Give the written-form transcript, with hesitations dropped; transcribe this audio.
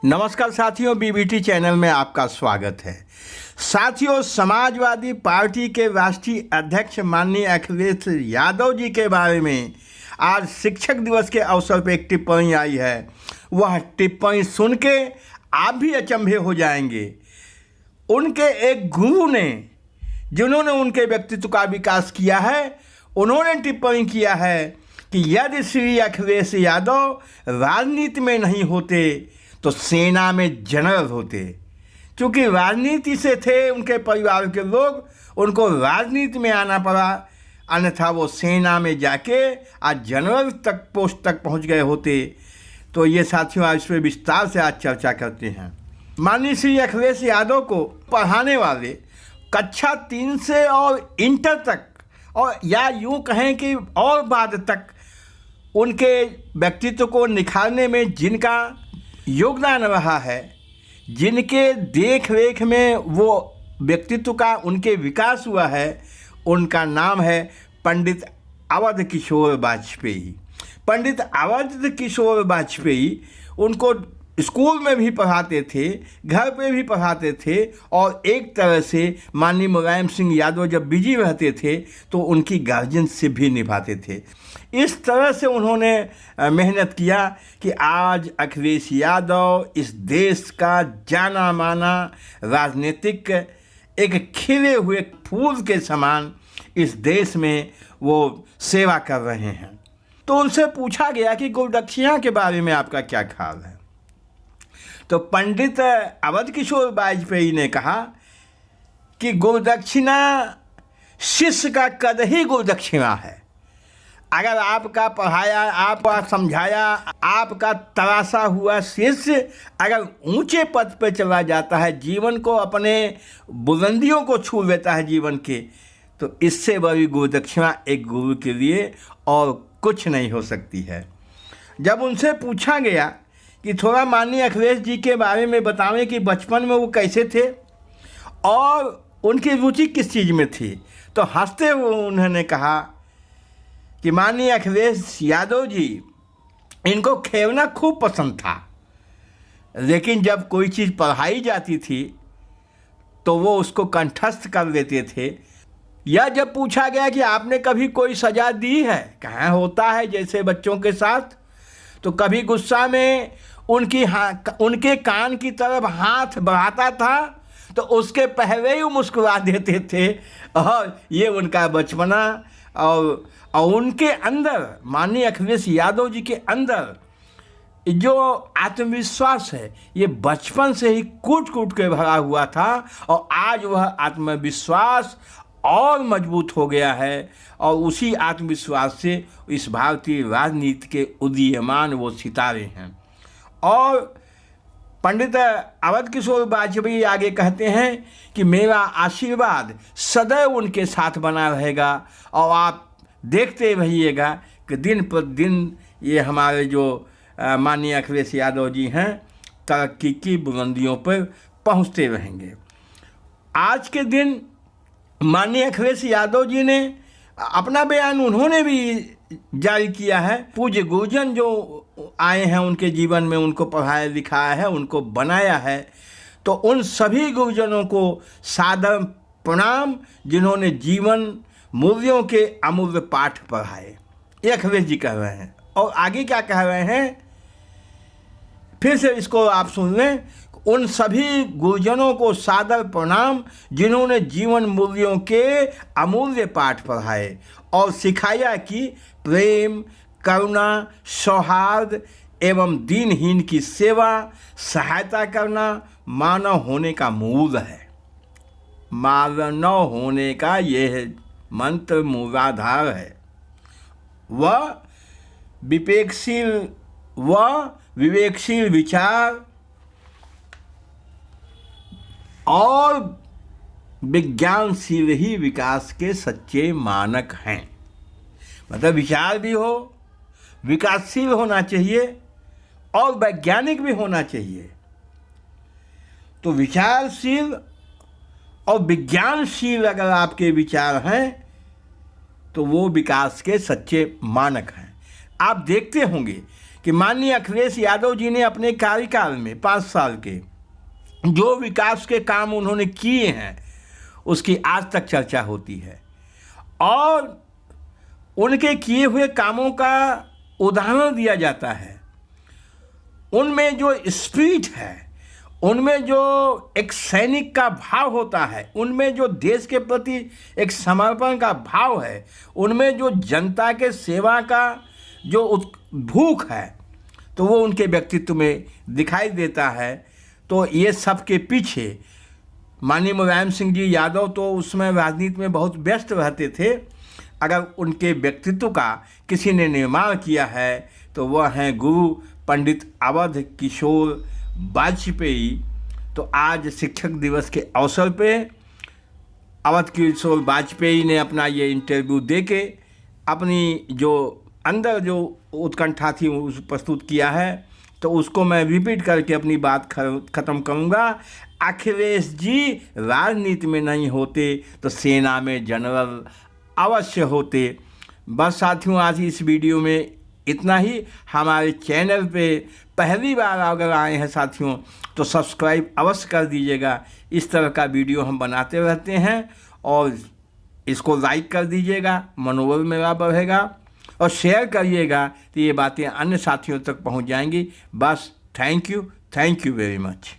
नमस्कार साथियों, BBT channel में आपका स्वागत है। साथियों, समाजवादी पार्टी के राष्ट्रीय अध्यक्ष माननीय अखिलेश यादव जी के बारे में आज शिक्षक दिवस के अवसर पर एक टिप्पणी आई है। वह टिप्पणी सुन के आप भी अचंभे हो जाएंगे। उनके एक गुरु ने, जिन्होंने उनके व्यक्तित्व का विकास किया है, उन्होंने टिप्पणी किया है कि यदि श्री अखिलेश यादव राजनीति में नहीं होते तो सेना में जनरल होते। क्योंकि राजनीति से थे उनके परिवार के लोग, उनको राजनीति में आना पड़ा, अन्यथा वो सेना में जाके आज जनरल तक पोस्ट तक पहुंच गए होते। तो ये साथियों, आज इस पर विस्तार से आज चर्चा करते हैं। माननीय श्री अखिलेश यादव को पढ़ाने वाले कक्षा 3 से और इंटर तक, और या यूँ कहें कि और बाद तक, उनके व्यक्तित्व को निखारने में जिनका योगदान रहा है, जिनके देख रेख में वो व्यक्तित्व का उनके विकास हुआ है, उनका नाम है पंडित अवध किशोर वाजपेयी। पंडित अवध किशोर वाजपेयी उनको स्कूल में भी पढ़ाते थे, घर पे भी पढ़ाते थे, और एक तरह से माननीय मुलायम सिंह यादव जब बिजी रहते थे तो उनकी गार्जियन से भी निभाते थे। इस तरह से उन्होंने मेहनत किया कि आज अखिलेश यादव इस देश का जाना माना राजनीतिक एक खिले हुए फूल के समान इस देश में वो सेवा कर रहे हैं। तो उनसे पूछा गया कि गुरुदक्षिणा के बारे में आपका क्या ख्याल है। तो पंडित अवध किशोर वाजपेयी ने कहा कि गुरुदक्षिणा शिष्य का कद ही गुरुदक्षिणा है। अगर आपका पढ़ाया, आपका समझाया, आपका तराशा हुआ शिष्य अगर ऊंचे पद पर चला जाता है, जीवन को, अपने बुलंदियों को छू लेता है जीवन के, तो इससे बड़ी गुरुदक्षिणा एक गुरु के लिए और कुछ नहीं हो सकती है। जब उनसे पूछा गया कि थोड़ा माननीय अखिलेश जी के बारे में बतावें कि बचपन में वो कैसे थे और उनकी रुचि किस चीज़ में थी, तो हंसते हुए उन्होंने कहा कि माननीय अखिलेश यादव जी, इनको खेलना खूब पसंद था, लेकिन जब कोई चीज़ पढ़ाई जाती थी तो वो उसको कंठस्थ कर लेते थे। या जब पूछा गया कि आपने कभी कोई सज़ा दी है, कहाँ होता है जैसे बच्चों के साथ, तो कभी गुस्सा में उनके कान की तरफ हाथ बढ़ाता था तो उसके पहले ही मुस्कुरा देते थे। और ये उनका बचपना और उनके अंदर, माननीय अखिलेश यादव जी के अंदर जो आत्मविश्वास है, ये बचपन से ही कूट कूट के भरा हुआ था, और आज वह आत्मविश्वास और मजबूत हो गया है, और उसी आत्मविश्वास से इस भारतीय राजनीति के उदीयमान वो सितारे हैं। और पंडित अवध किशोर वाजपेयी आगे कहते हैं कि मेरा आशीर्वाद सदैव उनके साथ बना रहेगा, और आप देखते रहिएगा कि दिन पर दिन ये हमारे जो माननीय अखिलेश यादव जी हैं, तरक्की की बुलंदियों पर पहुंचते रहेंगे। आज के दिन माननीय अखिलेश यादव जी ने अपना बयान उन्होंने भी जारी किया है। पूज्य गुरुजन जो आए हैं उनके जीवन में, उनको पढ़ाया लिखाया है, उनको बनाया है, तो उन सभी गुरुजनों को सादर प्रणाम जिन्होंने जीवन मूल्यों के अमूल्य पाठ पढ़ाए। ये अखिलेश जी कह रहे हैं। और आगे क्या कह रहे हैं, फिर से इसको आप सुन लें। उन सभी गुरुजनों को सादर प्रणाम जिन्होंने जीवन मूल्यों के अमूल्य पाठ पढ़ाए और सिखाया कि प्रेम, करुणा, सौहार्द एवं दीनहीन की सेवा, सहायता करना मानव होने का मूल है। मानव होने का यह मंत्र मूलाधार है। वह विवेकशील विचार और विज्ञानशील ही विकास के सच्चे मानक हैं। मतलब विचार भी हो, विकासशील होना चाहिए और वैज्ञानिक भी होना चाहिए। तो विचारशील और विज्ञानशील अगर आपके विचार हैं तो वो विकास के सच्चे मानक हैं। आप देखते होंगे कि माननीय अखिलेश यादव जी ने अपने कार्यकाल में 5 साल के जो विकास के काम उन्होंने किए हैं उसकी आज तक चर्चा होती है, और उनके किए हुए कामों का उदाहरण दिया जाता है। उनमें जो स्पिरिट है, उनमें जो एक सैनिक का भाव होता है, उनमें जो देश के प्रति एक समर्पण का भाव है, उनमें जो जनता के सेवा का जो भूख है, तो वो उनके व्यक्तित्व में दिखाई देता है। तो ये सब के पीछे माननीय मुलायम सिंह जी यादव तो उसमें राजनीति में बहुत व्यस्त रहते थे। अगर उनके व्यक्तित्व का किसी ने निर्माण किया है तो वह हैं गुरु पंडित अवध किशोर वाजपेयी। तो आज शिक्षक दिवस के अवसर पे अवध किशोर वाजपेयी ने अपना ये इंटरव्यू देके अपनी जो अंदर जो उत्कंठा थी उस प्रस्तुत किया है। तो उसको मैं रिपीट करके अपनी बात ख़त्म करूँगा। अखिलेश जी राजनीति में नहीं होते तो सेना में जनरल अवश्य होते। बस साथियों, आज इस वीडियो में इतना ही। हमारे चैनल पे पहली बार अगर आए हैं साथियों तो सब्सक्राइब अवश्य कर दीजिएगा। इस तरह का वीडियो हम बनाते रहते हैं, और इसको लाइक कर दीजिएगा, मनोबल मेरा बढ़ेगा, और शेयर करिएगा तो ये बातें अन्य साथियों तक पहुंच जाएंगी। बस थैंक यू वेरी मच।